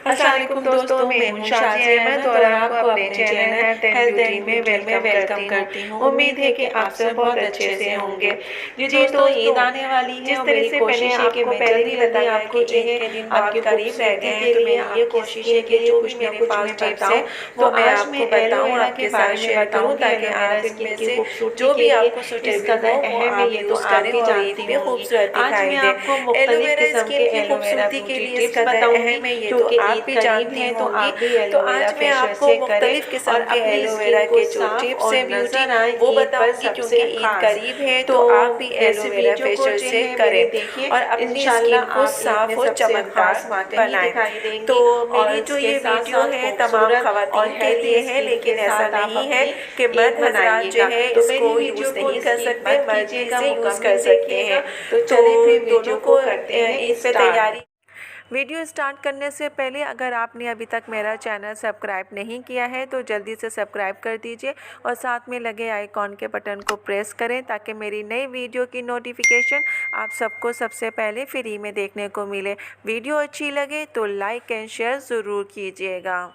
अस्सलाम वालेकुम दोस्तों, मैं हूं शाज़िया अहमद और आपको अपने चैनल हेल्थ एंड ब्यूटी में वेलकम करती हूं। उम्मीद है कि आप सब बहुत अच्छे से होंगे। जी दोस्तों, ईद आने वाली है और मेरी कोशिश है कि मैं जल्दी जल्दी आपको जो है आपके करीब रह गए हैं, तो मेरी ये कोशिश है कि जो भी मेरे पास टिप्स हैं वो मैं आपको बताऊं, आपके साथ शेयर करूं, ताकि आप इनमें से जो भी आपको सूटेबल हो वो आप यूज़ करें और ईद भी खूबसूरत दिखाई दे। एलोवेरा स्किन की खूबसूरती के लिए इस कदर अहम है, ये तो आप भी जानती होंगी। तो आज मैं आपको मुख्तलिफ किस्म के एलोवेरा के जो टिप्स हैं ब्यूटी वो बताऊंगी, क्योंकि ईद करीब है तो आप भी एलोवेरा फेशियल से करें और अपनी स्किन को साफ और चमकदार बनाएं। तो मेरी जो ये वीडियो है तमाम खवातीन के लिए है, लेकिन ऐसा नहीं है कि मर्द हज़रात जो है इसको यूज़ नहीं कर सकते, मर्द भी इसे यूज़ कर सकते हैं। तो चलिए फिर दोनों को ईद पे तैयारी। वीडियो स्टार्ट करने से पहले अगर आपने अभी तक मेरा चैनल सब्सक्राइब नहीं किया है तो जल्दी से सब्सक्राइब कर दीजिए और साथ में लगे आइकॉन के बटन को प्रेस करें, ताकि मेरी नई वीडियो की नोटिफिकेशन आप सबको सबसे पहले फ्री में देखने को मिले। वीडियो अच्छी लगे तो लाइक एंड शेयर ज़रूर कीजिएगा।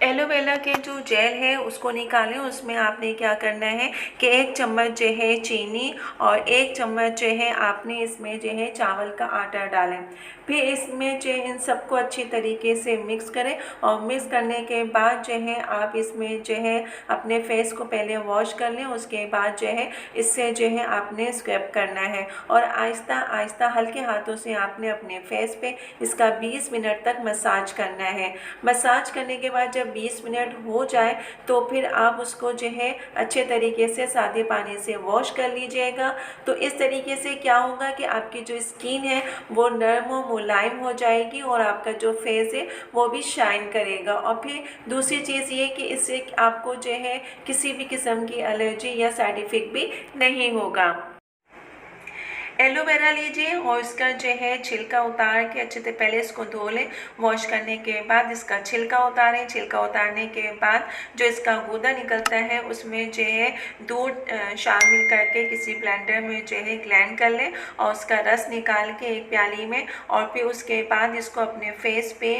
एलोवेरा के जो जेल है उसको निकालें। उसमें आपने क्या करना है कि 1 चम्मच जो है चीनी और 1 चम्मच जो है आपने इसमें जो है चावल का आटा डालें। फिर इसमें जो इन सबको अच्छी तरीके से मिक्स करें और मिक्स करने के बाद जो है आप इसमें जो है अपने फेस को पहले वॉश कर लें। उसके बाद जो है इससे जो है आपने स्क्रब करना है और आहिस्ता आहिस्ता हल्के हाथों से आपने अपने फेस पे इसका 20 मिनट तक मसाज करना है। मसाज करने के बाद जब 20 मिनट हो जाए तो फिर आप उसको जो है अच्छे तरीके से सादे पानी से वॉश कर लीजिएगा। तो इस तरीके से क्या होगा कि आपकी जो स्किन है वो नरम और मुलायम हो जाएगी और आपका जो फेस है वो भी शाइन करेगा। और फिर दूसरी चीज़ ये कि इससे आपको जो है किसी भी किस्म की एलर्जी या साइड इफ़ेक्ट भी नहीं होगा। एलोवेरा लीजिए और इसका जो है छिलका उतार के अच्छे से पहले इसको धो लें। वॉश करने के बाद इसका छिलका उतारें। छिलका उतारने के बाद जो इसका गूदा निकलता है उसमें जो है दूध शामिल करके किसी ब्लेंडर में जो है ग्राइंड कर लें और उसका रस निकाल के एक प्याली में, और फिर उसके बाद इसको अपने फेस पे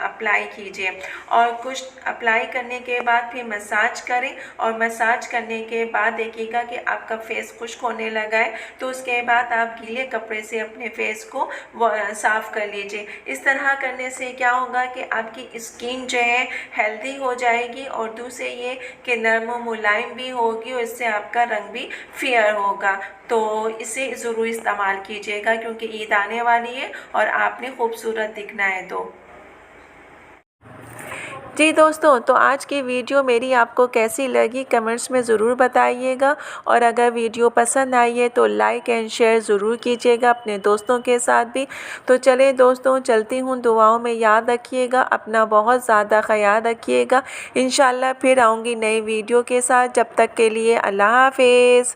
अप्लाई कीजिए और कुछ अप्लाई करने के बाद फिर मसाज करें। और मसाज करने के बाद देखिएगा कि आपका फेस खुश्क होने लगा है, तो उसके बाद आप गीले कपड़े से अपने फेस को साफ़ कर लीजिए। इस तरह करने से क्या होगा कि आपकी स्किन जो है हेल्दी हो जाएगी और दूसरे ये कि नरम और मुलायम भी होगी और इससे आपका रंग भी फेयर होगा। तो इसे ज़रूर इस्तेमाल कीजिएगा, क्योंकि ईद आने वाली है और आपने खूबसूरत दिखना है। तो जी दोस्तों, तो आज की वीडियो मेरी आपको कैसी लगी कमेंट्स में ज़रूर बताइएगा और अगर वीडियो पसंद आई है तो लाइक एंड शेयर ज़रूर कीजिएगा अपने दोस्तों के साथ भी। तो चले दोस्तों, चलती हूँ, दुआओं में याद रखिएगा, अपना बहुत ज़्यादा ख्याल रखिएगा। इंशाल्लाह फिर आऊँगी नई वीडियो के साथ। जब तक के लिए अल्लाह हाफिज़।